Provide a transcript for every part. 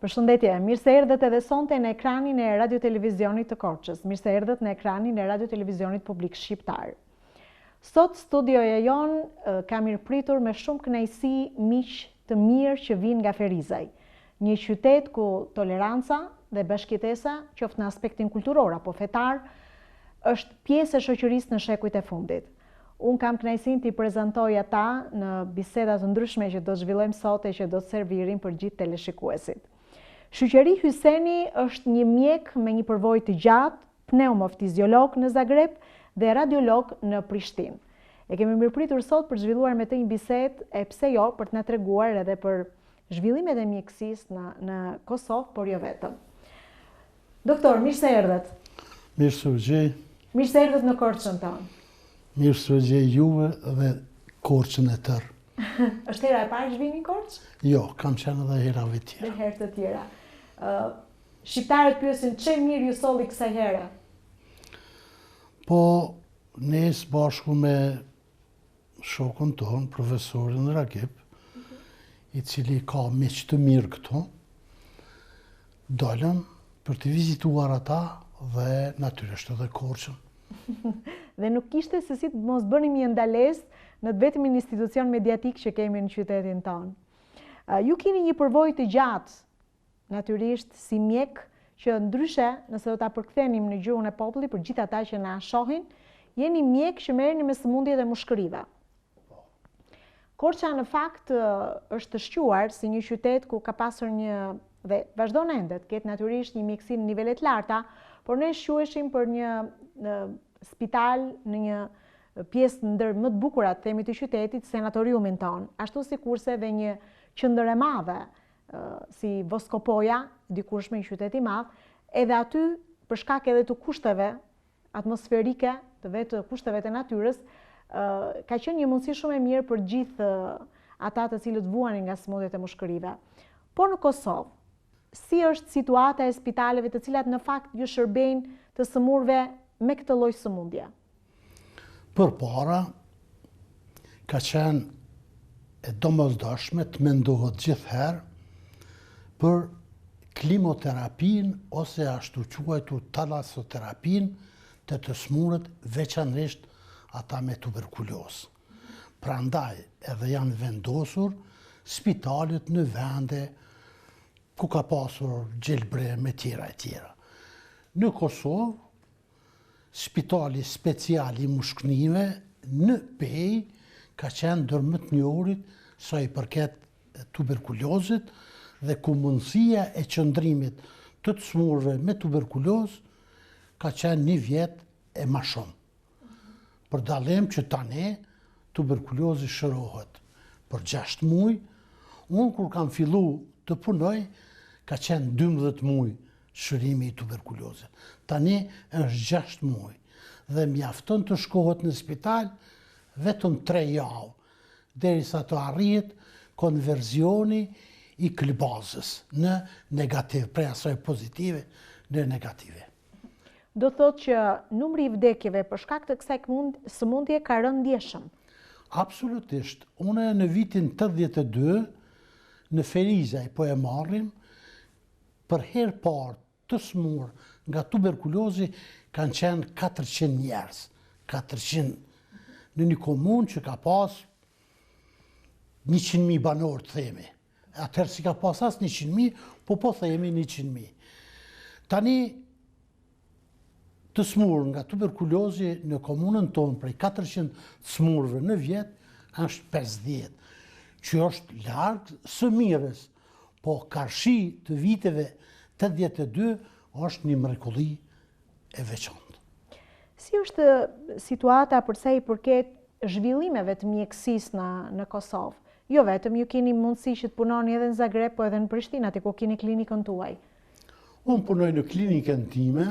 Përshëndetje, mirë se erdhët edhe sonte në ekranin e radio-televizionit të Korçës, mirë se erdhët në ekranin e radio-televizionit publik shqiptar. Sot studioja jonë ka mirëpritur me shumë kënaqësi miq të mirë që vinë nga Ferizaj, një qytet ku toleranca dhe bashkëjetesa, qoftë në aspektin kulturor apo fetar, është pjesë e shoqërisë në shekujt e fundit. Unë kam kënaqësinë t'i prezantoj ata në biseda të ndryshme që do të zhvillojmë sot e që do të servirin për gjithë teleshikuesit. Shoqëri Hyseni është një mjek me një përvojë të gjatë, pneumofiziolog në Zagreb dhe radiolog në Prishtinë. E kemi mirëpritur sot për zhvilluar me të një bisedë, e pse jo, për të na treguar edhe për zhvillimet e mjekësisë në Kosovë, por jo vetëm. Doktor, mirë se erdhët. Mirë se u gjej. Mirë se erdhët në Korçën tonë. Mirë se u gjej juve dhe Korçën e tërë. Është hera e parë që vini në Korçë? Jo, kam qenë edhe herave tjera. Dhe herë të tjera. Shqiptarët pyesin çe mirë ju solli kësaj here? Po, ne së bashku me shokun ton, profesorin Rakip, i cili ka miq të mirë këtu, dalëm për të vizituar ata dhe natyrisht edhe Korçën. Dhe nuk kishte se si të mos bënim një ndalesë në të vetëm institucion mediatik që kemi në qytetin tonë. Ju keni një përvojë të gjatë, natyrisht si mjek, që ndryshe, nëse do ta përkthenim në gjuhën e popullit për gjithë ata që na shohin, jeni mjek që merreni me sëmundjet e mushkërive. Korça në fakt është të shquar si një qytet ku ka pasur një dhe vazhdon ende të ketë natyrisht një mjekësi në nivele të larta, por ne shquheshim për një spital në një pjesë ndër më të bukura të themi të qytetit, sanatoriumin ton, ashtu sikurse dhe një qendër e madhe si Voskopoja, dikurshme një qytet i madh, edhe aty për shkak edhe të kushteve atmosferike, të kushteve të natyrës, ka qenë një mundësi shumë e mirë për gjithë ata të cilët vuanin nga sëmundjet e mushkërive. Por në Kosovë, si është situata e spitaleve të cilat në fakt ju shërbejnë të sëmurve me këtë lloj sëmundje? Përpara ka qenë e domosdoshme të mendohet gjithherë për klimoterapin ose ashtu quajtur talasoterapin të smurët, veçanërisht ata me tuberkulozë. Prandaj edhe janë vendosur spitalet në vende ku ka pasur gjelbre me tjera e tjera. Në Kosovë, spitali special i mushkënive në Pej ka qenë ndër më të njohurit sa i përket tuberkulozit dhe ku mundësia e qëndrimit të smurëve me tuberkulozë ka qenë 1 vjet e ma shumë. Për dallim që tani tuberkulozi shërohet për 6 muaj, unë kur kam fillu të punoj, ka qenë 12 muaj shërimi i tuberkulozit. Tani është 6 muaj dhe mjafton të shkohet në spital vetëm 3 javë, derisa të arrihet konverzioni i klibazës në negativ, prej asaj pozitive në negative. Do thotë që numri i vdekjeve për shkak të kësaj sëmundje ka rënë ndjeshëm. Absolutisht. Unë në vitin 82 në Ferizaj po e marrim, për herë parë të smur nga tuberkulozi kanë qenë 400 njerëz. 400 në një komunë që ka pas 100.000 banor të themi. Atëherë si ka pas as 100.000, po themi 100.000. Tani të smurë nga tuberkulozi në komunën tonë prej 400 smurëve në vjet është 50, që është larg së mirës, po karshi të viteve 82 është një mrekulli e veçantë. Si është situata për sa i përket zhvillimeve të mjekësisë në Kosovë? Jo vetëm ju keni mundësi që të punoni edhe në Zagreb, po edhe në Prishtinë, aty ku keni klinikën tuaj. Unë punoj në klinikën time,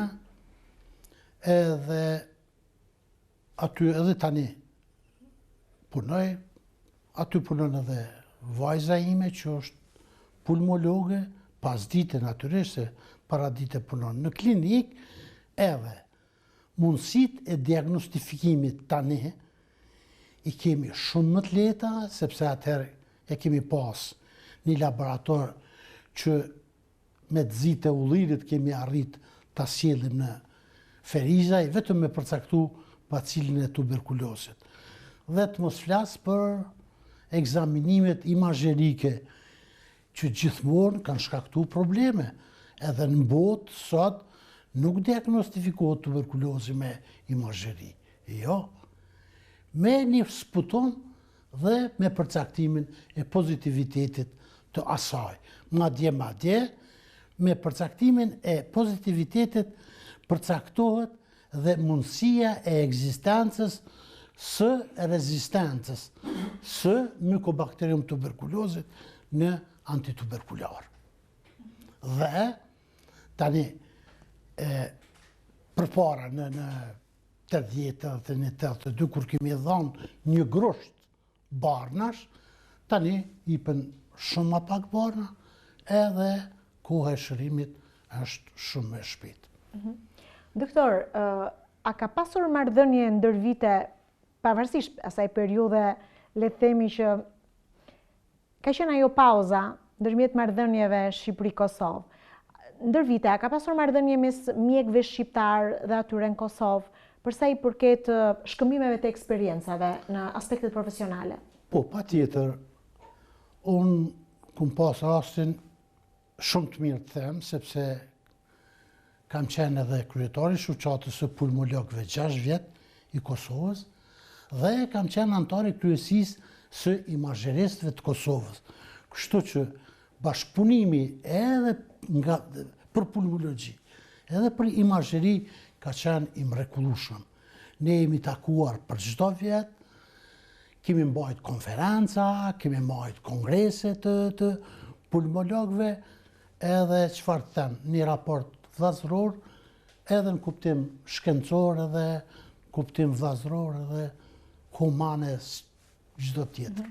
edhe aty edhe tani punoj, aty punon edhe vajza ime që është pulmologe, pas dite natyrisht se para dite punon në klinik, edhe mundësit e diagnostifikimit tani i kemi shumë më të lehta, sepse atëherë e kemi pas një laborator që me të zitë e ullirit kemi arrit të sjellim në Ferizaj, vetëm me përcaktu bacilin e tuberkulosit. Dhe të mos flasë për ekzaminimet imazherike që gjithmonë kanë shkaktu probleme. Edhe në botë sot nuk diagnostifikohet tuberkulozi me imazheri. Jo. Me një sputon dhe me përcaktimin e pozitivitetit të asaj. Madje, me përcaktimin e pozitivitetit përcaktohet dhe mundësia e ekzistencës së rezistencës së Mycobacterium tuberculosis në antituberkular. Dhe tani përpara në 80-82 kur kemi dhënë një grusht barnash, tani ipen shumë më pak barna edhe koha e shërimit është shumë më shpejtë. Doktor, a ka pasur marrëdhënie ndër vite, pavarësisht asaj periudhe, le të themi që ka qenë ajo pauza ndërmjet marrëdhënieve Shqipëri-Kosovë. Ndër vite, a ka pasur marrëdhënie mes mjekëve shqiptar dhe atyre në Kosovë, për sa i përket shkëmbimeve të eksperiencave në aspektet profesionale? Po, patjetër, unë kum pas rastin shumë të mirë të them, sepse kam qenë edhe kryetari shoqatës së pulmologëve 6 vjet i Kosovës dhe kam qenë antari kryesisë së imazheristëve të Kosovës. Kështu që bashkëpunimi edhe për pulmologji, edhe për imazheri ka qenë i mrekullueshëm. Ne jemi takuar për çdo vjet, kemi mbajt konferenca, kemi mbajt kongrese të pulmologëve, edhe çfarë të them, një raport vllazëror, edhe në kuptim shkencor, edhe kuptim vllazëror, edhe humane çdo tjetër.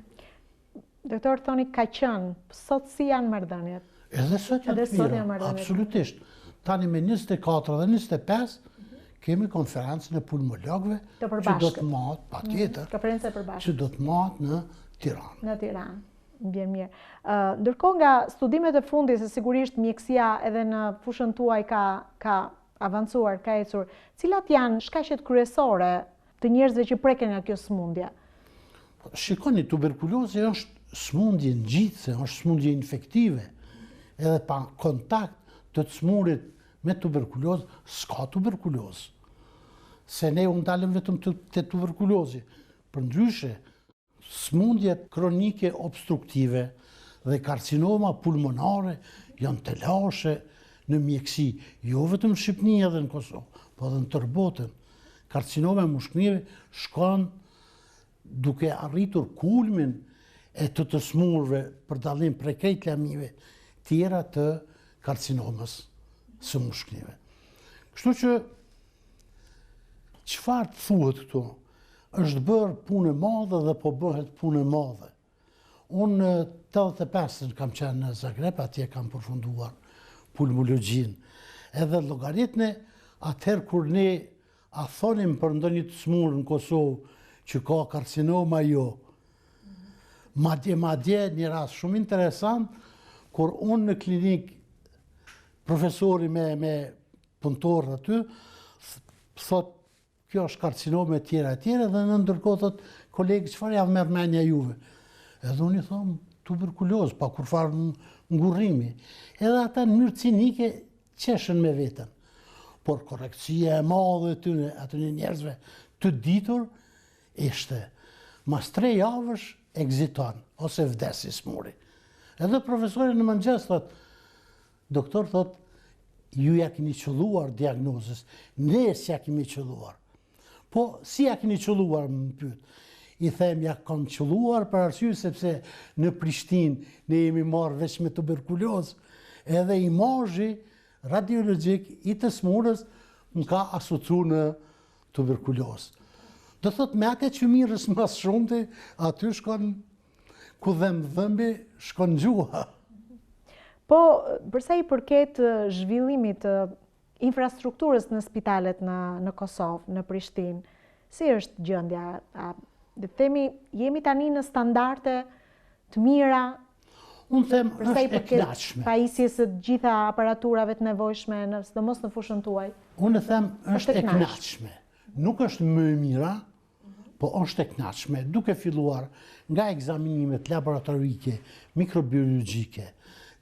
Doktor, thoni ka qenë, sot si janë marrëdhëniet? Edhe sot janë të mira, absolutisht. Tani me 24 dhe 25 kemi konferencën e pulmologëve që do të mahet, patjetër, që do të mahet në Tiranë. Në Tiranë, bjen mirë. Ndërkohë nga studimet e fundit, se sigurisht mjekësia edhe në fushën tuaj ka avancuar, ka ecur, cilat janë shkaqet kryesore të njerëzve që preken nga kjo sëmundje? Shikoni, tuberkulozi është sëmundje ngjitëse, është sëmundje infektive, edhe pa kontakt të smurit me tuberkulozë, s'ka tuberkulozë. Se ne u ndalëm vetëm të tuberkulozi. Përndryshe, sëmundjet kronike obstruktive dhe karcinoma pulmonare janë të lashe në mjekësi, jo vetëm në Shqipëni edhe në Kosovë, po edhe në tërë botën. Karcinoma mushkënive shkon duke arritur kulmin e të smurve për dallim prej krejt lamive tjera të karcinomës së mushkënive. Kështu që, çfarë të thuhet këtu? Është bërë punë e madhe dhe po bëhet punë e madhe. Unë në 85 kam qenë në Zagreb, atje kam përfunduar pulmologjinë. Edhe llogaritni atëherë kur ne a thonim për ndonjë të smurë në Kosovë që ka karcinoma, jo. Madje një rast shumë interesant, kur unë në klinikë profesori me punëtorë aty, thot, kjo është karcinome tjera, dhe në ndërkohë thot, kolegë, çfarë javë merr mendja juve? Edhe unë i thom, tuberkulozë, pa kur farë ngurrimi. Edhe ata në mënyrë cinike qeshen me veten. Por korekcia e madhe aty njerëzve të ditur ishte, mas 3 javësh ekziton, ose vdesi smuri. Edhe profesori në mëngjes thot, doktor thot, ju ja keni qelluar diagnozës, ne s'ja kemi qelluar. Po, si ja keni qelluar, më pyet? I them, ja kanë qelluar për arsye sepse në Prishtinë ne jemi marrë veç me tuberkulozë, edhe imazhi radiologjik i të smurës më ka asociu në tuberkulozë. Do thot, me atë që mirës mas shumëti, aty shkon ku dhëmbi, shkon gjuha. Po, përsa i përket zhvillimit infrastrukturës në spitalet në Kosovë, në Prishtinë, si është gjendja? Dhe themi, jemi tani në standarde të mira? Unë them është e kënaqshme. Pajisjes së gjitha aparaturave të nevojshme, sidomos në fushën tuaj. Unë them është e kënaqshme. Nuk është më e mira, po është e kënaqshme, duke filluar nga ekzaminimet laboratorike, mikrobiologjike,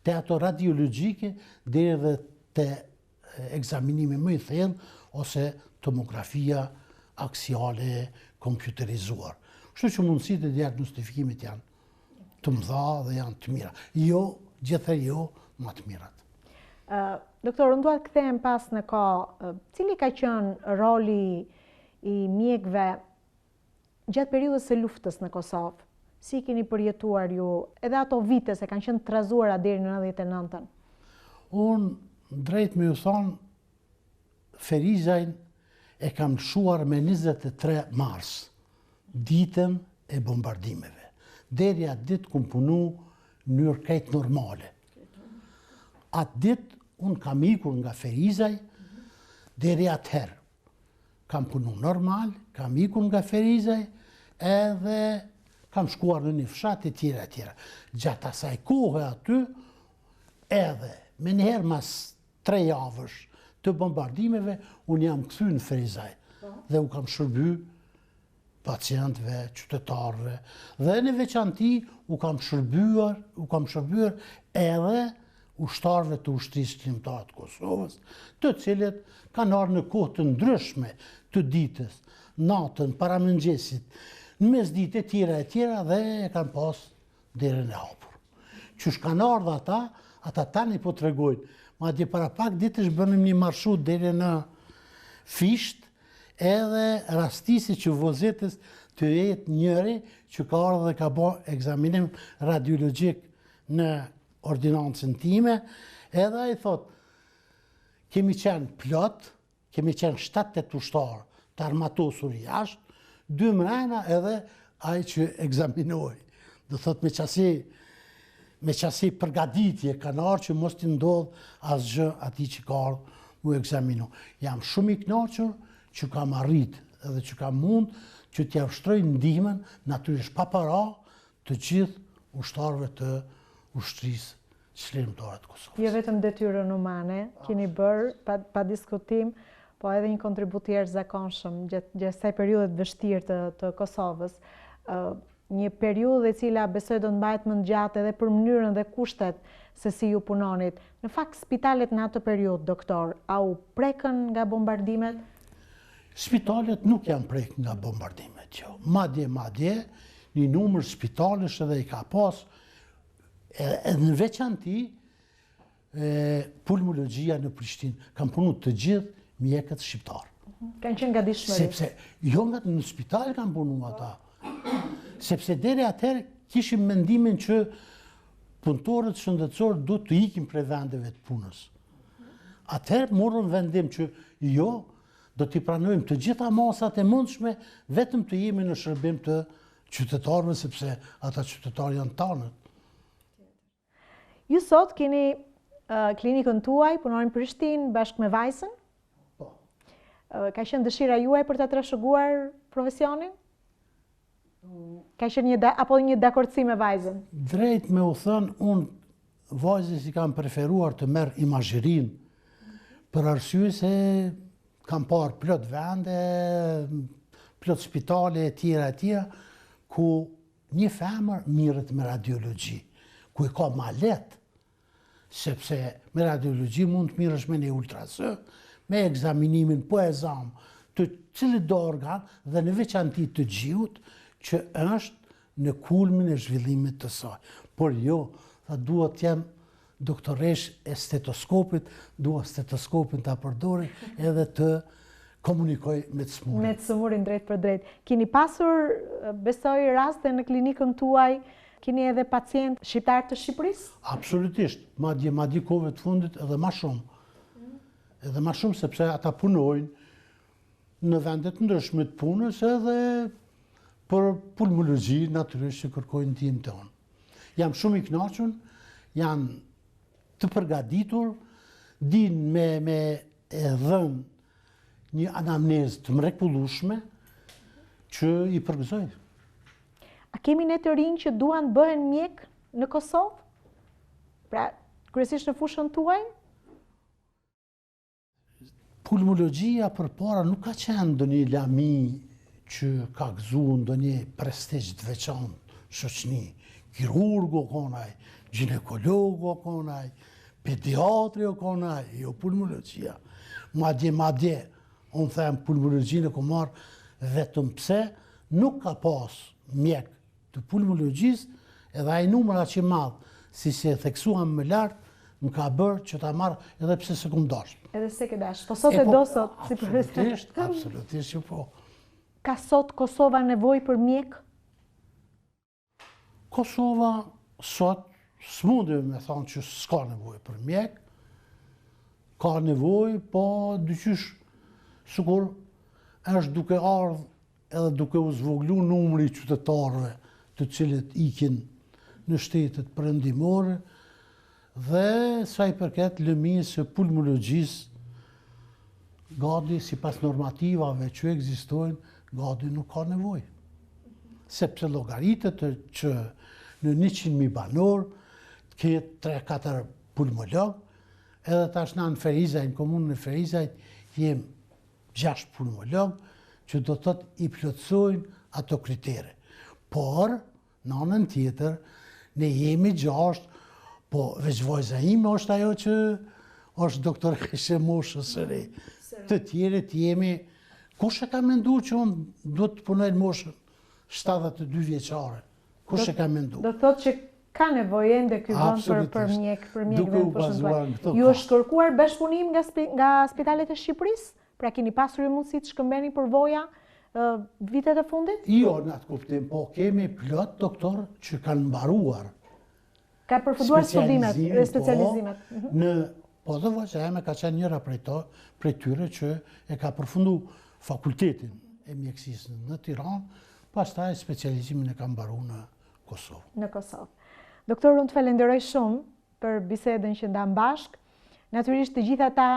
te ato radiologjike, deri edhe te ekzaminime më i thellë ose tomografia aksiale kompjuterizuar. Kështu që mundësitë e diagnostifikimit janë të mëdha dhe janë të mira. Jo, gjithëherë jo, më të mirat. Doktor, unë duhet kthehem pas në kohë, cili ka qenë roli i mjekëve gjatë periudhës së luftës në Kosovë? Si keni përjetuar ju edhe ato vite se kanë qenë trazuara deri në 99-ën? Unë, drejt me ju thonë, Ferizajn e kam lëshuar me 23 mars, ditën e bombardimeve. Deri atë ditë kum punu në mënyrë krejt normale. Atë ditë unë kam ikur nga Ferizaj, deri atëherë. Kam punu normal, kam ikur nga Ferizaj, edhe kam shkuar në një fshat e tjera e tjera. Gjatë asaj kohë aty, edhe me njëherë mas 3 javësh të bombardimeve, unë jam kthy në Ferizaj dhe u kam shërby pacientëve, qytetarëve, dhe në veçanti u kam shërbyer edhe ushtarëve të ushtrisë kombëtare të Kosovës, të cilët kanë ardhur në kohë të ndryshme të ditës, natën, para mëngjesit, në mesditë e tjera dhe e kanë pas derën e hapur. Qysh kanë ardhur ata tani po tregojnë, madje para pak ditësh bënim një marshut deri në Fisht, edhe rastisi që vozetës të jetë njëri që ka ardhur dhe ka bërë ekzaminim radiologjik në ordinancën time, edhe ai thot, kemi qenë plot, kemi qenë 7-8 ushtarë të armatosur jashtë, 2 mrena edhe ai që ekzaminoi. Do thot me qasi përgatitje kanë ardhur që mos t'i ndodh asgjë atij që ka ardhur mu ekzaminu. Jam shumë i kënaqur që kam arrit edhe që kam mund që t'ja ushtroj ndihmën natyrisht pa para të gjithë ushtarëve të ushtrisë çlirimtare të Kosovës. Jo vetëm detyrën umane keni bërë pa diskutim, po edhe një kontribut i jashtëzakonshëm gjatë kësaj periudhe të vështirë të Kosovës. Një periudhë e cila besoj do të mbahet më gjatë edhe për mënyrën dhe kushtet se si ju punonit. Në fakt, spitalet në atë periudhë, doktor, a u prekën nga bombardimet? Spitalet nuk janë prek nga bombardimet, jo. Madje, një numër spitalesh edhe i ka pas, edhe në veçanti, pulmologjia në Prishtinë, kam punu të gjithë mjekët shqiptarë. Kanë qenë nga dishmëri? Sepse, jo nga në spital kanë punu ata. Sepse deri atëherë kishim mendimin që punëtorët shëndetësorë du të ikim prej vendeve të punës. Atëherë morëm vendim që jo, do t'i pranojmë të gjitha masat e mundshme, vetëm të jemi në shërbim të qytetarëve, sepse ata qytetarë janë tanët. Ju sot keni klinikën tuaj, punoni në Prishtinë bashkë me vajzën? Po. Ka qenë dëshira juaj për ta trashëguar profesionin? Ka qenë një dakordsi me vajzën? Drejt me u thënë, unë vajzës i kam preferuar të merr imazhirin, për arsye se kam parë plot vende, plot spitale e tjera, ku një femër mirët me radiologji, ku e ka ma letë, sepse me radiologji mund të mirësh me një ultrasë, me ekzaminimin po e zamë të cilit do organ dhe në veçanti të gjihut, që është në kulmin e zhvillimit të saj. Por jo, duhet jem doktoresh e stetoskopit, duhet stetoskopin të përdori edhe të komunikoj me të smurin. Me të smurin drejt për drejt. Kini pasur, besoj, raste në klinikën tuaj, kini edhe pacient shqiptar të Shqipërisë? Absolutisht, madje kohëve të fundit edhe ma shumë. Edhe ma shumë sepse ata punojnë në vendet ndryshme të punës edhe për pulmologji, natyrisht që kërkojnë ndihmën tonë. Jam shumë i kënaqur, janë të përgatitur, din me e dhënë një anamnezë të mrekullueshme që i përgëzoj. A kemi ne të rinj që duan bëhen mjek në Kosovë? Pra, kryesisht në fushën tuaj? Pulmologjia përpara nuk ka qenë ndonjë lami që ka gëzu ndonjë prestigj të veçantë shoqni. Kirurgu konaj, ginekologu konaj, pediatri konaj, jo pulmologjia. Madje, unë them pulmologjinë e ku marrë vetëm pse nuk ka pas mjek të pulmologjisë edhe ai numra që madh, si se theksuam më lart, më ka bërë që ta marrë edhe pse se kum dash. Edhe se ke dash. Po sot e do sot, si përresisht. Absolutisht që po. Ka sot Kosova nevojë për mjek? Kosova sot s'mundi me thonë që s'ka nevojë për mjek. Ka nevojë, po dyqysh sikur është duke ardhur edhe duke u zvoglu numri qytetarëve të cilët ikin në shtetet perëndimore dhe sa i përket lëmijës së pulmologjisë, gati sipas normativave që ekzistojnë, gati nuk ka nevojë. Sepse llogaritet që në 100.000 banor të ketë 3-4 pulmolog, edhe tash na në Ferizaj, në komunën e Ferizajt, jem 6 pulmolog që do të thotë i plotësojnë ato kritere. Por, në anën tjetër, ne jemi 6, po veç vajza ime është ajo që është doktoreshe moshës së re. Të tjerët jemi, kush e ka menduar që unë do të punoj në moshën 72 vjeçare? Kush e ka menduar? Do thotë që ka nevojë ende ky vend për mjek, duke u bazuar në këto. Ju është kërkuar bashkëpunim nga spitalet e Shqipërisë? Pra keni pasur mundësi të shkëmbeni përvoja vitet e fundit? Jo, në atë kuptim, po kemi plot doktor që kanë mbaruar ka përfunduar studimet, specializimet. Po dhe vajza eme ka qenë njëra prej tyre që e ka përfundu fakultetin e mjekësisë në Tiranë, pastaj specializimin e ka mbaru në Kosovë. Në Kosovë. Doktor, unë të falenderoj shumë për bisedën që ndam bashk. Natyrisht të gjitha ata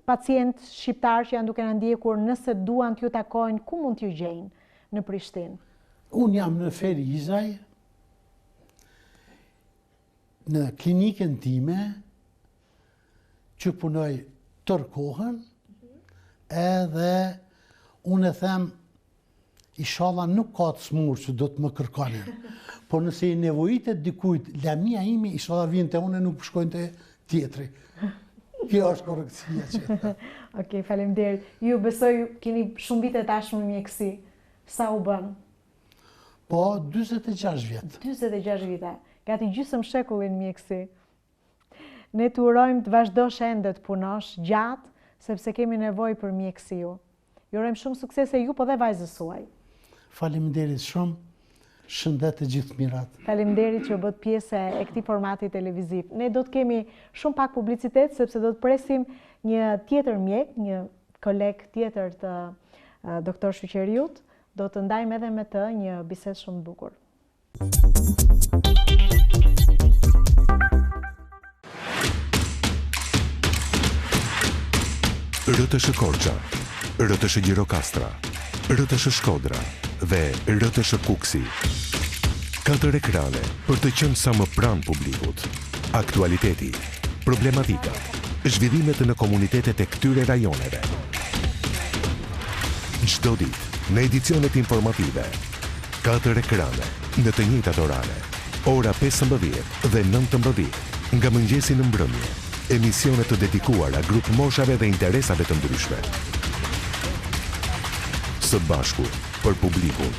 pacientë shqiptarë që janë duke në ndjekur, nëse duan t'ju takojnë, ku mund t'ju gjejnë në Prishtinë? Unë jam në Ferizaj, në klinikën time, që punoj tërë kohën, edhe unë e them, inshallah nuk ka të smurë që do të më kërkonin. Por nëse i nevojitet dikujt, lamia imi, inshallah vjen të unë nuk shkojnë të tjetri. Kjo është korrektësia që. Okej, faleminderit. Ju besoj keni shumë vite tashmë në mjekësi. Sa u bën? Po, 46 vjet. 46 vite. Gati gjysmë shekullin mjekësi. Ne të urojmë të vazhdosh ende të punosh gjatë, sepse kemi nevojë për mjekësiu. Ju urojmë shumë suksese ju, po dhe vajzës suaj. Faleminderit shumë. Shëndet të gjithë mirat. Faleminderit që bët pjesë e këtij formati televiziv. Ne do të kemi shumë pak publicitet, sepse do të presim një tjetër mjek, një koleg tjetër të doktor Shuqeriut. Do të ndajmë edhe me të një bisedë shumë bukur. RTS Korça, RTS Gjirokastra, RTS Shkodra dhe RTS Kuksi. 4 ekrane për të qenë sa më pranë publikut. Aktualiteti, problematika, zhvillimet në komunitetet e këtyre rajoneve. Çdo ditë në edicionet informative, 4 ekrane në të njëjtat orare, ora 15 dhe 19 nga mëngjesi në mbrëmje. Emisionet të dedikuara grup moshave dhe interesave të ndryshme. Së bashku për publikun.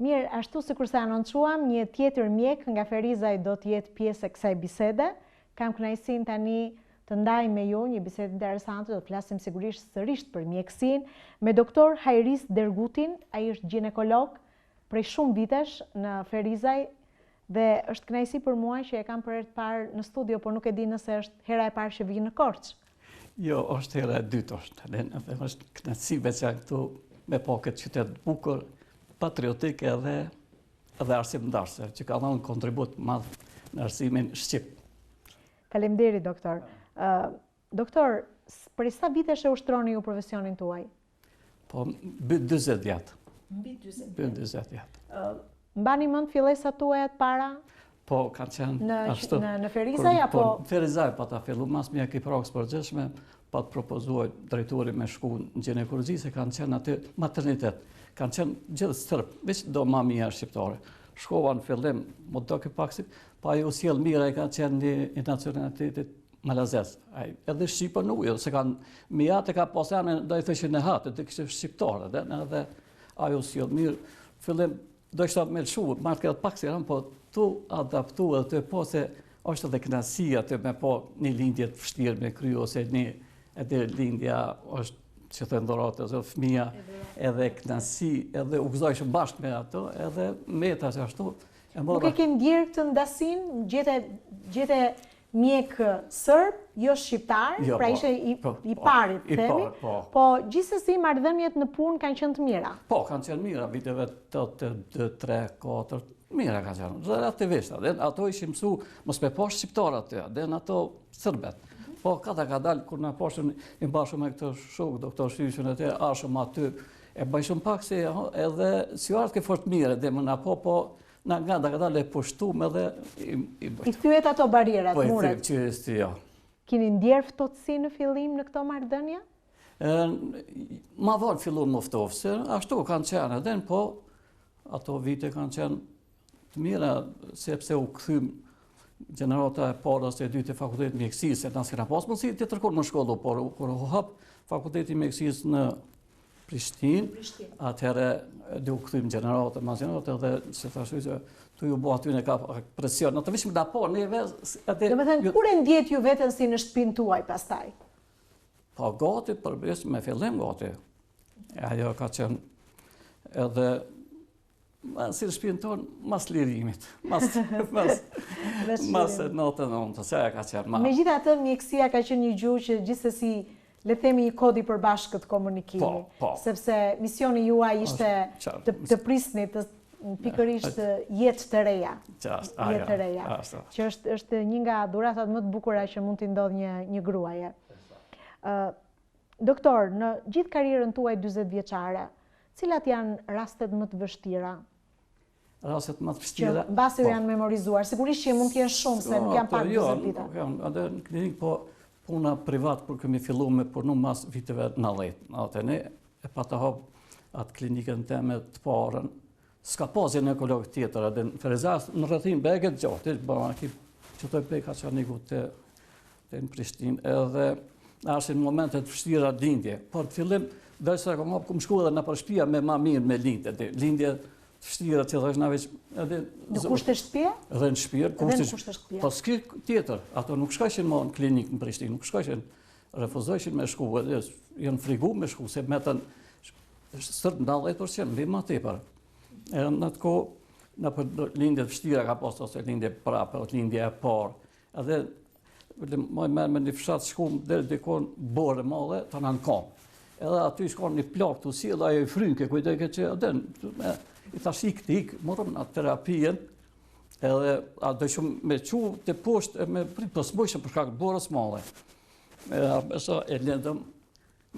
Mirë, ashtu sikur se anoncuam, një tjetër mjek nga Ferizaj do të jetë pjesë e kësaj bisede. Kam kënaqësinë tani të ndaj me ju një bisedë interesante, do të flasim sigurisht sërish për mjekësinë me doktor Hajris Dergutin, ai është ginekolog prej shumë vitesh në Ferizaj dhe është kënaqësi për mua që e kam për herë të parë në studio, por nuk e di nëse është hera e parë që vijë në Korçë. Jo, është hera e dytë është. Dhe është kënaqësi veçantë këtu me pa këtë qytet bukur, patriotik edhe arsimdarse, që ka dhënë kontribut madh në arsimin shqip. Faleminderit, doktor. Doktor, për sa vitesh e ushtroni ju profesionin tuaj? Po, bytë 20 vjetë. Mbi 20 Bytë 20 vjetë. Mbani mend fillesat tuaja të para? Po, kanë qenë ashtu. Në Ferizaj, apo? Po, Ferizaj, pa ta fillu, mas mja ki prakës përgjithshme, pa të propozuaj drejtori me shku në ginekologji, se kanë qenë aty maternitet. Kanë qenë gjithë stërp, veç do mamija shqiptare. Shkova në fillim, më do këtë paksit, pa ju sjell mira i ka qenë një nacionalitetit malazes. Edhe Shqipë në ujë, se kanë mijate ka posane, do i thëshin e hatë, dhe kështë shqiptare, edhe ajo sjell mirë. Fillim, do ishta me lëshu, marrë këtë pak si ramë, po tu adaptu edhe të po se është edhe knasia të me po një lindje të vështirë me kryo, ose një edhe lindja është që të ndoratë, ose fëmija edhe knasi, edhe u gëzojshëm bashkë me ato, edhe meta që ashtu. Nuk e kemë ndjerë këtë ndasin, gjete mjek sërb, jo shqiptar, pra ishe i parit, themi, po gjithsesi marrëdhëniet në punë kanë qenë të mira. Po, kanë qenë mira, viteve 8, 2, 3, 4, mira kanë qenë, relativisht, ato ishim mësu, mos me poshtë shqiptar aty, dhe në ato sërbet. Po, ka dalë, kur në poshtë i bashkë me këtë shok, doktor Shqyqën e te, ashëm aty, e bëjshëm pak se edhe si artë ke fort mire, dhe më në po, nga ka dalë e pushtum edhe i bëjtë. I thyet ato barierat, muret? Po, i qështë, jo. Kini ndjerë ftohtësi në fillim në këto marrëdhënia? Ma vonë fillu më ftohtë, se ashtu kanë qenë edhe, po ato vite kanë qenë të mira, sepse u këthym gjenerata e parës e dytë e fakultetit mjekësisë, se nësë kena pas mundësi të tërkur në shkollu, por kur u hap fakultetit mjekësisë në Prishtinë, atëherë dhe u këthym gjenerata e mazinatë, edhe se të ashtu që tu ju bo aty në ka presion, në të vishmë da po, neve... Dhe me thënë, kur e ndjet ju vetën si në shtëpinë tuaj pastaj? Po, gati, përbërës me fillim gati. Ajo ka qenë edhe si në shpinë tonë, mas lirimit, mas e notë nëntë, se aja ka qenë ma. Me gjitha të mjekësia ka qenë një gjuhë që gjithsesi le themi i kodi për bashkët komunikimi, sepse misioni juaj ishte të prisni, të pikërisht jetë të reja. Jetë të reja, që është një nga dhuratat më të bukura që mund t'i ndodh një gruaje. Doktor, në gjithë karierën tuaj 40 vjeçare, cilat janë rastet më të vështira? Rastet më të vështira? Që mbasi ju janë memorizuar, sigurisht që mund t'jenë shumë, se nuk janë pak 40 vite. Jo, edhe në klinikë, po puna privat, kur kemi fillu me punu mas viteve 90. Atë ne e pa të hapë atë klinikën teme të parën, s'ka pas ginekolog tjetër, edhe në Ferizaj, në rrëthin beget gjatë, që të beka që një të në Prishtinë, edhe ashtë në momentet vështira lindje. Por të fillim, dhe që kom shku edhe në përshpia me ma mirë me lindje. Lindje të vështira që dhe është në veç... Në kushte shtëpia? Edhe në shtëpia. Edhe në kushte shtëpia. Po s'ki tjetër, ato nuk shkajshin më në klinikë në Prishtinë, nuk shkajshin, refuzojshin me shku, edhe janë frigu me shku, se metën sërt 90%, mbi ma tepër. Edhe në të ko, në për lindje të vështira ka pas, ose lindje prapë, lindje e parë. Edhe moj merë me një fshatë shkum dhe dikon borë madhe të në kam. Edhe aty shkon një plak të si, edhe ajo i frynke, kujdeke që edhe i thash ik, morëm në terapien, edhe dhe shumë me qu të poshtë, me pritë për smojshëm për shkak borës madhe. Edhe e lendëm,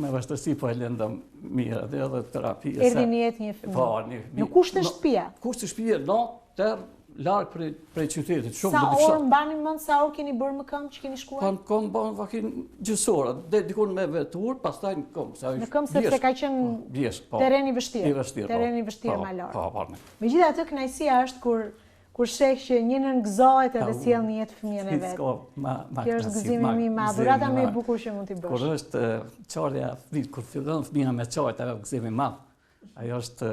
me vështërsi po e lendëm mirë, edhe terapie. Erdi një jetë një fëmi. Në kushte shtëpia? Kushte shtëpia, no, tërë, largë prej qytetit. Sa orë mbani mënd, sa orë keni bërë më këmë që keni shkuar? Këmë bënë vakin gjësora, dhe dikon me vetur, pastaj në këmë. Në këmë sepse ka qenë tereni vështirë. Tereni vështirë ma lorë. Me gjitha të knajsia është kur shek që një nën gëzohet edhe sjell një jetë fëmijën e vetë. Kjo është gëzimi mi ma, dhurata me bukur që mund t'i bësh. Kur është qarja, kur fillon fëmija me qarja, ajo gëzimi ma. Ajo është...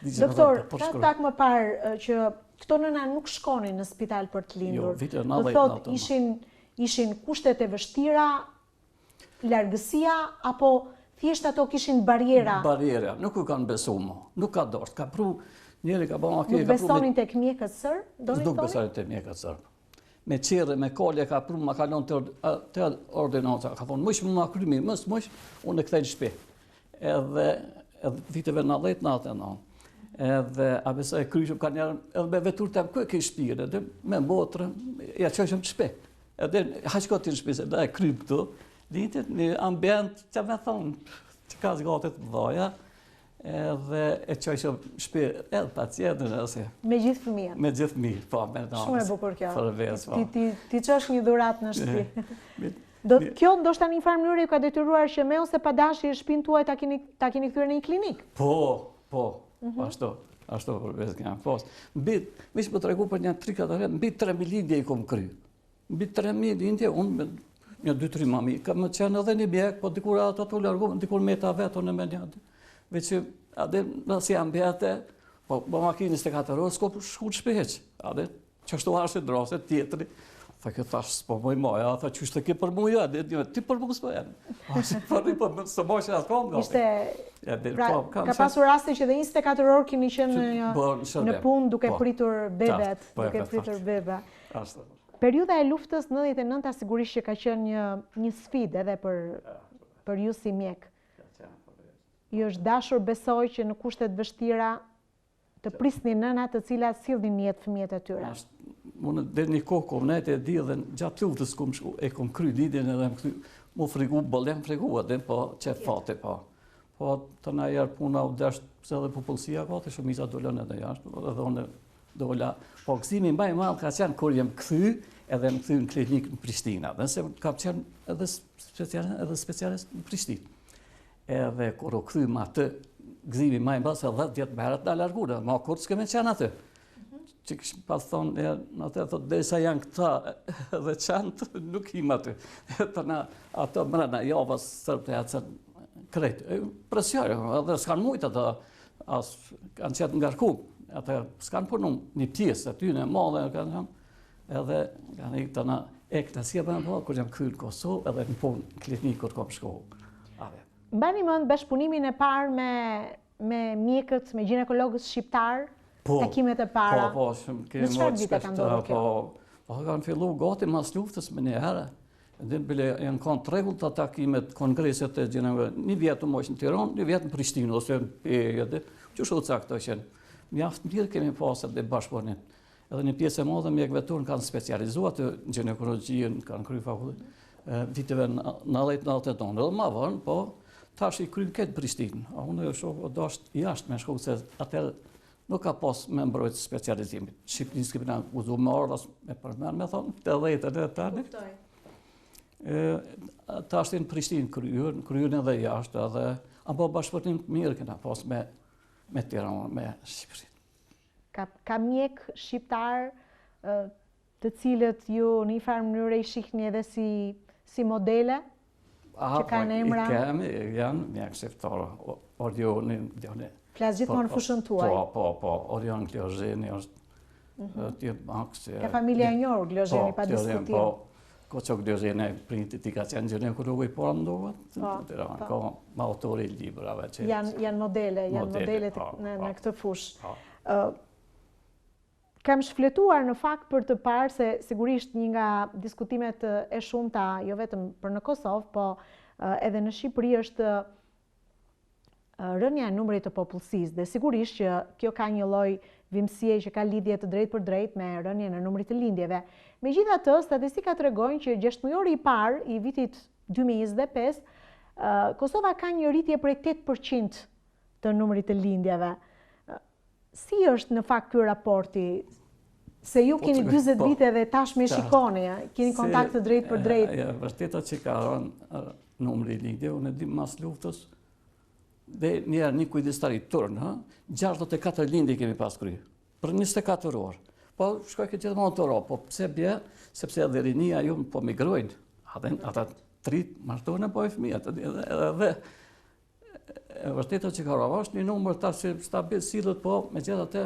Doktor, ta tak më parë që këto nëna nuk shkonin në spital për të lindur. Dhe thot, ishin kushtet e vështira, largësia, apo thjesht ato kishin barjera? Barjera, nuk u kanë besu më, nuk ka dorë. Ka pru, njeri ka bëma... Nuk besonin të mjekët sërb, do një Nuk besonin të mjekët sërb. Me qere, me kolje ka pru, ma kalon të ordinanca. Ka thonë, mësh më ma krymi, mësh, unë e këthej në shpe. Edhe viteve 90 edhe abesa e kryshëm ka njerën, edhe me vetur të kë e ke shpire, edhe me mbotrën, ja qëshëm të shpe. Edhe haqko të në shpe, se da e kryp këtu, lintit një ambient që me thonë, që ka zgatit mëdhaja, edhe e qojshë shpi edhe pacientën ose... Me gjithë fëmijën? Me gjithë fëmijë, po, me namës. Shumë e bukur kjo. Përvez, po. Ti qosh një dhurat në shtëpi. Kjo ndoshta një farë mënyrë ju ka detyruar që me ose pa dashje shtëpinë tuaj ta keni kthyer në një klinik? Po, ashtu përvez këna pas. Mish më tregu për një 3-4 vjet, mbi 3.000 lindje i kom kry. Mbi 3.000 lindje, unë me një 2-3 mami, kam më qenë edhe një bjek, po dikur ato të largu, dikur me ta vetë, unë me një veç që ade nësi jam bjete, po makinë 24 orë, s'ko shku të shpeq. Ade, që ashtu ashtë i drase, tjetëri, tha këtë thash, s'po moj moja, tha që ishte ki për muja, ti për mu s'po janë. Ashtë përri, po së moj që atë kom, ka pasur raste që dhe 24 orë kini qenë në punë duke pritur bebet, duke pritur beba. Periuda e luftës 99 sigurisht që ka qenë një sfidë edhe për ju si mjek. Ju është dashur besoj që në kushtet vështira të prisni nëna të cilat sillnin jetë fëmijët e tyre. Unë dhe një kohë kom nejtë e di dhe gjatë luftës e kom kry lidin edhe mu frigu, bolem frigu edhe, po që fate, po. Po të na jarë puna u deshtë se dhe popullësia ka të shumisa dollën edhe jashtë, edhe unë dolla. Po gëzimi mbaj malë ka qenë kur jem këthy edhe më këthy në klinikë në Prishtina, dhe se ka qenë edhe specialist në Prishtinë. Edhe kur u këthy ma të gëzimi mbaj malë se 10 vjetë më herët në largurë, ma kur të s'keme qenë atë. Që kështë pas thonë, në të thotë, dhe sa janë këta edhe qantë, nuk im aty. Ato mërëna javës sërpë të jatësën krejtë. Presjojë, edhe s'kanë mujtë ato, kanë qëtë ngarku. Ata s'kanë punu një pjesë, aty në madhe, edhe kanë i të na ektasia për në po, kur jam këthy në Kosovë, edhe në punë në klinikë kur kom shkohë. Mbani mënd bashkëpunimin e parë me mjekët, me ginekologës shqiptarë, takimet e para? Po, shumë në çfarë vite ka ndodhur kjo? Po, kanë fillu gati mas luftës me një herë. Dhe bile janë kanë tregull të takimet, kongreset e ginekologës. Një vjetë më është në Tiranë, një vjetë në Prishtinë, ose në Pejë, që shu të cakto qenë. Mjaftë mirë kemi pasur dhe bashkëpunim. Edhe një pjesë e madhe mjekëve tonë kanë specializuar të ginekologjinë, kanë kryer fakultet viteve 90-99, edhe ma vonë, po tash i kryen këtë Prishtinë. Unë e shoh dashur jashtë me shku se atëherë nuk ka pas me mbrojtë specializimit. Shqipërisë kemi na uzu me ardhas me përmend me thonë, të dhejtën e tani. Ta është në Prishtinë kryen edhe jashtë, edhe apo bashkëpunim mirë kena pas me Tiranë, me Shqipërinë. Ka mjek shqiptar të cilët ju në një farë mënyrë i shihni edhe si modele? Që kanë emra? Kemi, janë mjek shqiptarë, Orionin, Flasë gjithmonë fushën tuaj? Po, Orion Glozheni është tjetë Maxi. Ka familja e njohur, Glozheni, pa diskutim. Po, Koço Glozheni, printi ti ka qenë ginekologu i parë ndohet, ka ma autori i librave. Janë modele në këtë fushë. Kam shfletuar në fakt për të parë se sigurisht një nga diskutimet e shumta, jo vetëm për në Kosovë, po edhe në Shqipëri është rënja e numrit të popullsisë, dhe sigurisht që kjo ka një lloj vimësie që ka lidhje të drejtë për drejtë me rënjen e numrit të lindjeve. Megjithatë, statistikat tregojnë që 6 mujori i parë i vitit 2025, Kosova ka një rritje prej 8% të numrit të lindjeve. Si është në fakt ky raporti? Se ju keni 40 vite dhe tash me shikoni, keni kontakt të drejtë për drejtë. Vërteta që ka rënë numri i lindjeve, unë e di mas luftës, dhe njerë një kujdestari turnë, 64 lindje kemi pas kry, për 24 orë. Po, shkoj këtë gjithmonë të ro, po pse bje, sepse edhe rinia ju po migrojnë, ata 3 martohën e pojë fëmijat, edhe vërtetë që ka ravash një numër tash që stabil sillet, po me gjithë atë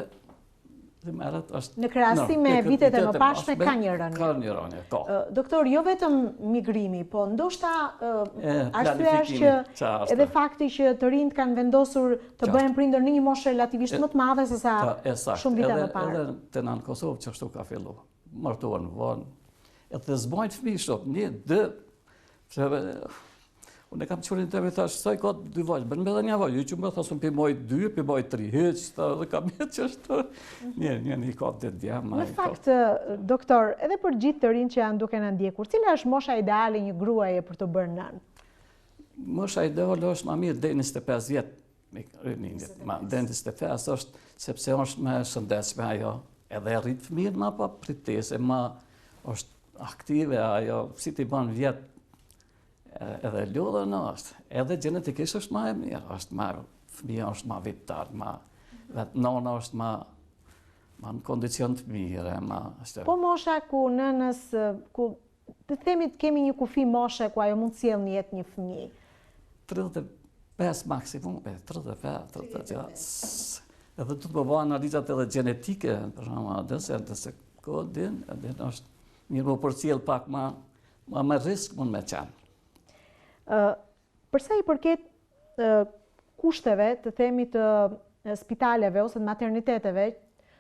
dhe merret është... Në krahasim me vitet e mëparshme ka një rënje. Ka një rënje, ka. Doktor, jo vetëm migrimi, po ndoshta arsyeja është që edhe fakti që të rinjt kanë vendosur të bëhen prindër në një moshë relativisht më të madhe se sa shumë vite më parë. Edhe te në Kosovë që ashtu ka fillu, martohen vonë, edhe zbajnë fëmijë shumë, një, dë, unë e kam qërin të me thash, saj ka 2 vajzë, bërë me dhe një vajzë, ju që më thasëm për mojë 2, për mojë 3, heqë, dhe kam jetë që është, një ka të djemë. Në fakt, doktor, edhe për gjithë të rinë që janë duke në ndjekur, cila është mosha ideale një gruaje për të bërë nënë? Mosha ideale është ma mirë deri në 25 vjet me rinjtë. Deri në 25 është sepse është më shëndetshme ajo, edhe rrit fëmijët më pa pritese, më është aktive ajo, si ti bën vjet edhe lodhën është, edhe gjenetikisht është më e mirë, është më fëmia është më vitar, më vetë nona është më në kondicion të mirë, është. Po mosha ku nënës, ku të themi të kemi një kufi moshe ku ajo mund të sjellë në jetë një fëmijë. 35 maksimum, 35, 36. Edhe të bëjë analizat edhe gjenetike, për shembull, se kodin, edhe është mirë më përcjell pak më risk mund me qenë. Përsa i përket kushteve, të themi të spitaleve ose të materniteteve,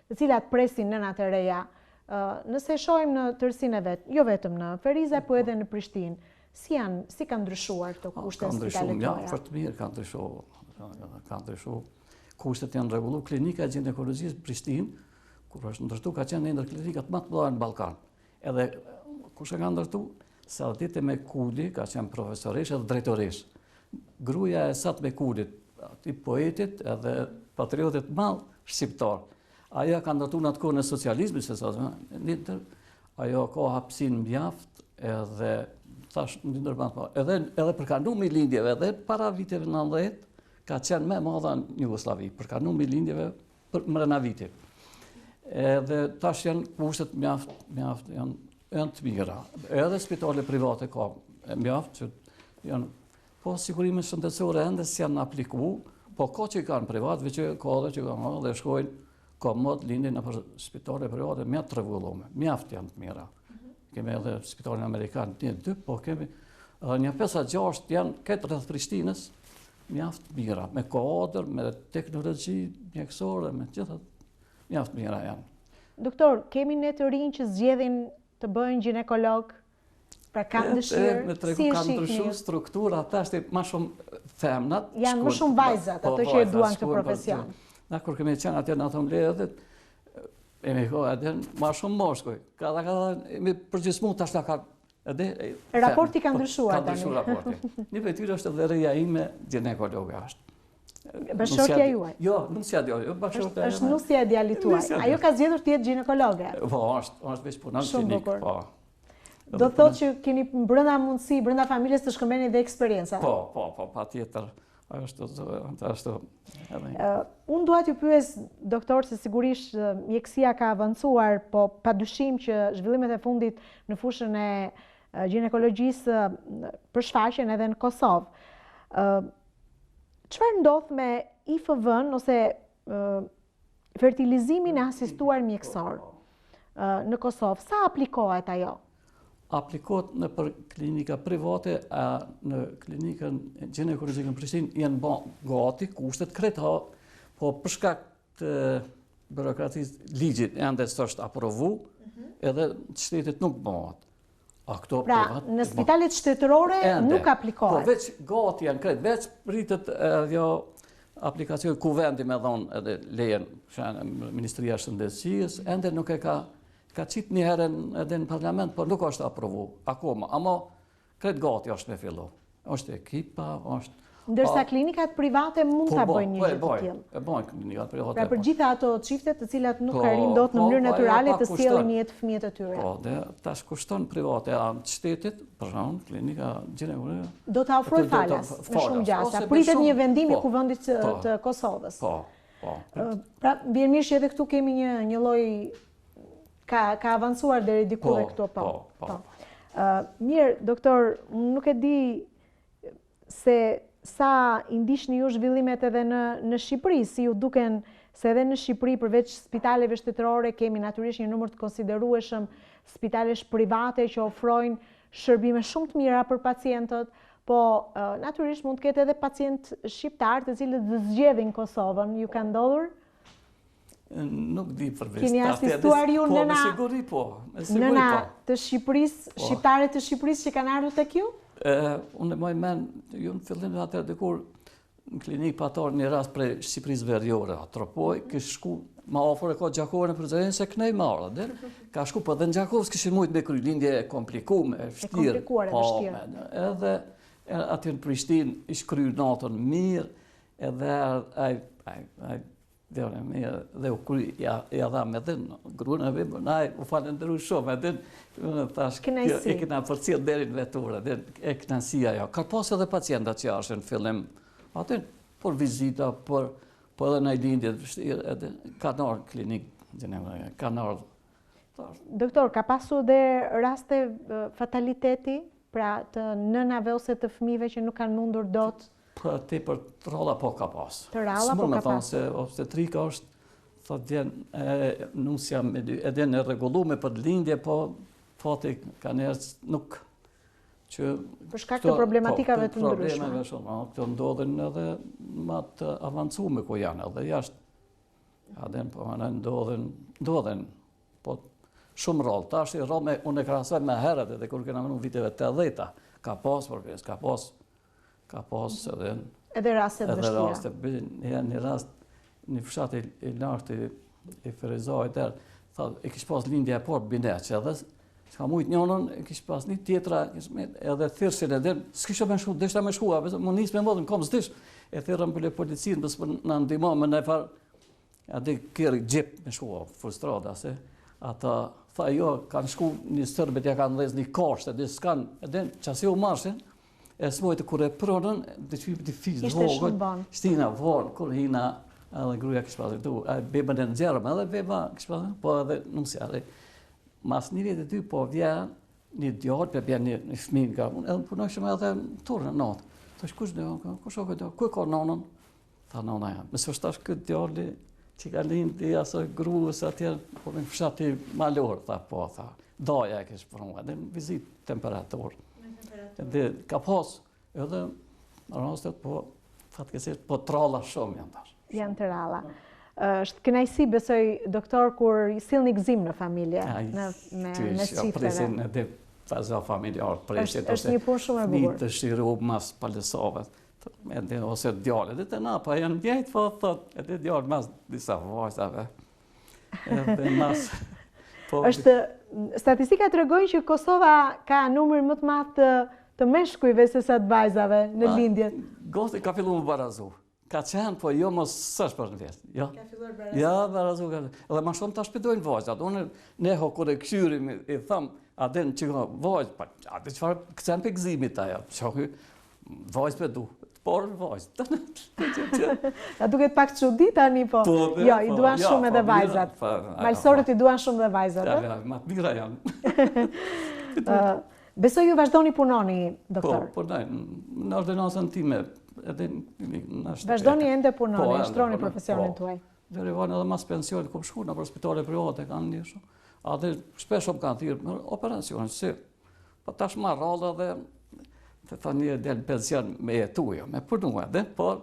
të cilat presin nënat e reja, nëse shohim në tërsinë e vet, jo vetëm në Ferizë, po edhe në Prishtinë, si kanë ndryshuar këto kushte spitalet toja? Ja, fort mirë kanë ndryshuar. Kushtet janë rregulluar. Klinika e ginekologjisë Prishtinë, kur është ndërtuar, ka qenë ndër klinikat më të mëdha në Ballkan. Edhe kush e ka ndërtuar? Saadite me Kuli, ka qenë profesoresh edhe drejtoresh. Gruaja e Sat me Kulit, aty poetit edhe patriotit madh shqiptar. Ajo ka ndërtuar në atë kohën e socializmit, se sa ajo ka hapësinë mjaft edhe thash edhe për kanumi lindjeve, edhe para viteve 90, ka qenë më e madhe në Jugosllavi, për kanumi lindjeve mrena vitit. Edhe tash janë kushtet mjaft janë të mira. Edhe spitale private ka mjaft që janë, po sigurime shëndetësore ende si janë aplikuar, po ka që i kanë privat, veç ka edhe që kanë dhe shkojnë komod lindin në për spitale private mjaft të rregulluara, mjaft janë të mira. Kemi edhe spitalin Amerikan, një, dy, po kemi një 5-6 janë këtë rreth Prishtinës, mjaft mira, me kodër, me teknologji mjekësore, me gjitha, mjaft mira janë. Doktor, kemi ne të rinj që zgjedhin të bëjnë ginekolog, pra kanë dëshirë, me tregu kanë ndryshuar struktura, ata është më shumë femnat. Janë më shumë vajzat, ato që e duan këtë profesion. Na kur kemi qenë atje në ato mbledhjet, emi edhe më shumë moshkuj. Ka emi përgjithësisht tash ka raporti ka ndryshuar tani. Ka ndryshuar raporti. Një prej tyre është edhe rreja ime ginekologe është. Bashkëshortja juaj? Jo, nusja jo, bashkëshortja. Është nusja e djalit tuaj. Ajo ka zgjedhur të jetë ginekologe. Po, është veç punon në klinik, po. Do të thotë që keni brenda mundësi, brenda familjes të shkëmbeni dhe eksperjenca. Po, patjetër. Ashtu. Unë dua t'ju pyes, doktor, se sigurisht mjekësia ka avancuar, po padyshim që zhvillimet e fundit në fushën e ginekologjisë përshfaqen edhe në Kosovë. Çfarë ndodh me IFV-n ose fertilizimin e asistuar mjekësor në Kosovë? Sa aplikohet ajo? Aplikohet në për klinika private, në klinikën ginekologjike në Prishtinë janë bë gati kushtet kreta, po për shkak të bürokracisë ligjit ende s'është aprovu, edhe shtetit nuk bëhet. Pra, në spitalet shtetërore nuk aplikohet. Po veç gati janë krejt, veç pritet ajo aplikacion ku vendi me dhonë edhe lejen Ministria e Shëndetësisë, ende nuk e ka qitë një herën edhe në parlament, por nuk është aprovu akoma. Ama kretë gati është me fillu. është ekipa, është... Ndërsa klinikat private mund të bëjnë një gjithë të tjilë. E bojnë klinikat private. Pra për gjitha ato çiftet të cilat nuk arrin dot në mënyrë natyrale të sjellin një jetë fëmijët e tyre. Po, dhe tash kushton private të shtetit, për shembull, klinika ginekologjike. Do ta ofroj falas me shumë gjasa. Pritet një vendim i Kuvendit të Kosovës. Po. Pra, vjen mirë që edhe këtu kemi një lloj ka avancuar deri diku dhe këtu po. Mirë, doktor, nuk e di se sa i ndiqni ju zhvillimet edhe në Shqipëri, si ju duken se edhe në Shqipëri përveç spitaleve shtetërore kemi natyrisht një numër të konsiderueshëm spitalesh private që ofrojnë shërbime shumë të mira për pacientët, po natyrisht mund të ketë edhe pacient shqiptar të cilët zgjedhin Kosovën. Ju ka ndodhur? Nuk di përveç. Keni asistuar ju nëna të Shqipërisë, shqiptare të Shqipërisë që kanë ardhur tek ju? Unë e moj men, ju në fillim dhe atër dikur në klinikë patar një rast prej Shqipërisë Veriore, Atropoj, kështë shku, ma ofër e ka Gjakovë në përgjërin se kënej marë, ka shku, për dhe në Gjakovës këshin mujtë me krylindje komplikume, vështirë. Komplikuar e vështirë. aty në Prishtinë, ishtë kryu natën mirë, edhe dhe u kry, ja dha me dhe grunë e vimër, u falendëru shumë, edhe thash, e kina përcjell deri në veturë, e kënaqësia jo. Ka pas edhe pacienta që ashen në fillim, aty, por vizita, por edhe në lindje, edhe ka nërë klinikë, ka nërë. Doktor, ka pasu dhe raste fataliteti, pra të nënave ose të fëmijëve që nuk kanë mundur dot? Për ralla po ka pas. Të ralla po ka pas. S'mund me thonë se obstetrika është, thot vjen nusja edhe në rregullume për lindje, po fati ka njerëz nuk që për shkak të problematikave të ndryshme. Problemeve shumë, këto ndodhen edhe më të avancume ku janë edhe jashtë. Po ndodhen, po shumë rrollë. Tash i rrollë unë e krahasoj me herët edhe kur kena mënu viteve 80-ta, ka pas problem, ka pas edhe raste të vështira. Një rast, një fshat i lartë i Ferezojt, e kish pas lindja e por bineq, edhe s'ka mujt njënën, e kish pas një tjetra, edhe thyrsin edhe, s'kisha me shku, deshta me shkua, më nisë me modën, kom s'dish, e thyrën për policinë, bësë në ndima me ne farë, ati kërë gjip me shkua, frustrada, se ata, tha jo, kanë shku një sërbet, ja kanë dhez një kasht, edhe s'kanë, edhe qasi u marshin, e s'mojtë kur e pronën, dhe që i fizë vogën, shtina vonë, kur hina, edhe gruja kishë pasur tu, beba në nxerëm, edhe beba kishë pasur, po edhe nëmësja, edhe mas një vjetë ty, po vjen një djallë, për bjen një fëmin ka, edhe punojshëm edhe turë në natë, të shkush dhe, kush o këtë djallë, ku e ka nanën? Tha nana jam, mësë është tash këtë djallë, që ka lindi asë gruës atje, po në fshati malorë, tha, po, tha, daja e kishë prunga, edhe në vizit temperaturë. Dhe ka pas, edhe rastet, po, fatkesisht, po tralla shumë janë tash. Janë të ralla. Është kënaqësi, besoj, doktor, kur i sill një gëzim në familje, me çifteve. Presin edhe faza familjarë, presin. Është një punë shumë e bukur. Një të shiru mas palesove, ose djallë, edhe të na, pa janë djejtë, po, thot, edhe djallë mas disa vajzave. Edhe mas... Statistika të regojnë që Kosova ka numër më të madh të meshkujve se sa të vajzave në lindjet. Gosti ka fillu më barazu. Ka qenë, po jo mos sësh për në vjetë. Ka filluar barazu? Ja, barazu. Edhe ma shumë të shpidojnë vajzat. Unë ne ho kore këshyrim i thamë, adin që ka vajzë, ati qëfar këcen për gëzimit aja. Shoky, vajzë për du. Por vajzë. A duket pak çudi tani, po. Jo, i duan shumë edhe vajzat. Malësorët i duan shumë edhe vajzat. Ja, ma të mira janë. Besoj ju vazhdoni punoni, doktor? Po, në ordinatën time. Vazhdoni ende punoni, shtroni profesionin tuaj. Deri vanë edhe mas pension, kom shku në për spitale private, kanë një shumë. A dhe shpesh më kanë thirë për operacion, si. Po tash ma rralla dhe të tha një del pension me jetuja, me punua, dhe por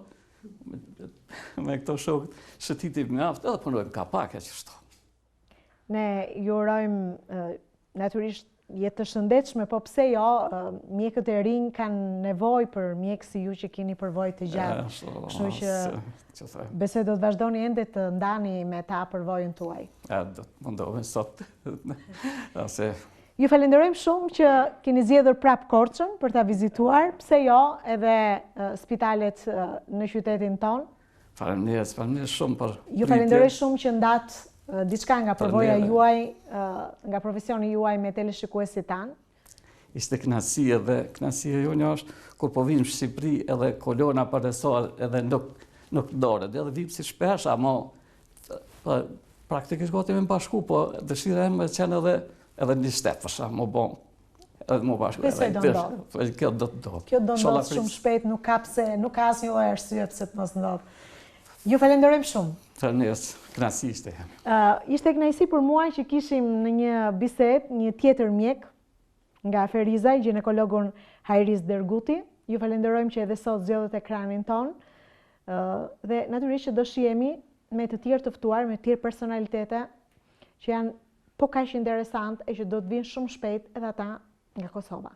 me këto shokët shëtitiv me aftë, edhe punojmë ka pak e qështu. Ne ju urojmë natyrisht jetë të shëndetshme, po pse jo, mjekët e rinj kanë nevojë për mjekë si ju që keni përvojë të gjatë. Kështu që besoj do të vazhdoni ende të ndani me ta përvojën tuaj. Do të mundohemi sot. Ju falenderojmë shumë që keni zgjedhur prap Korçën për ta vizituar, pse jo, edhe spitalet në qytetin ton. Faleminderit shumë për pritje. Ju falenderoj shumë që ndat diçka nga përvoja juaj, nga profesioni juaj me teleshikuesit tanë. Ishte kënaqësi edhe kënaqësia jonë është kur po vinë në Shqipëri edhe kolona padesore edhe nuk doret. Edhe vim si shpesh, ama praktikisht gati me më bashku, po dëshira e më qenë edhe një shtep, fësha, më bon. Edhe më bashku. Pse do ndodhë? Kjo do të ndodhë. Kjo do ndodhë shumë shpejt, nuk ka asnjë arsye pse të mos ndodhë. Ju falenderojmë shumë. Faleminderit, kënaqësi ishte. Ishte kënaqësi për mua që kishim në një bisedë një tjetër mjek nga Ferizaj, ginekologun Hajriz Derguti. Ju falenderojmë që edhe sot zgjodhët ekranin ton. Dhe natyrisht që do shihemi me të tjerë të ftuar, me të tjerë personalitete që janë po kaq interesant e që do të vinë shumë shpejt edhe ata nga Kosova.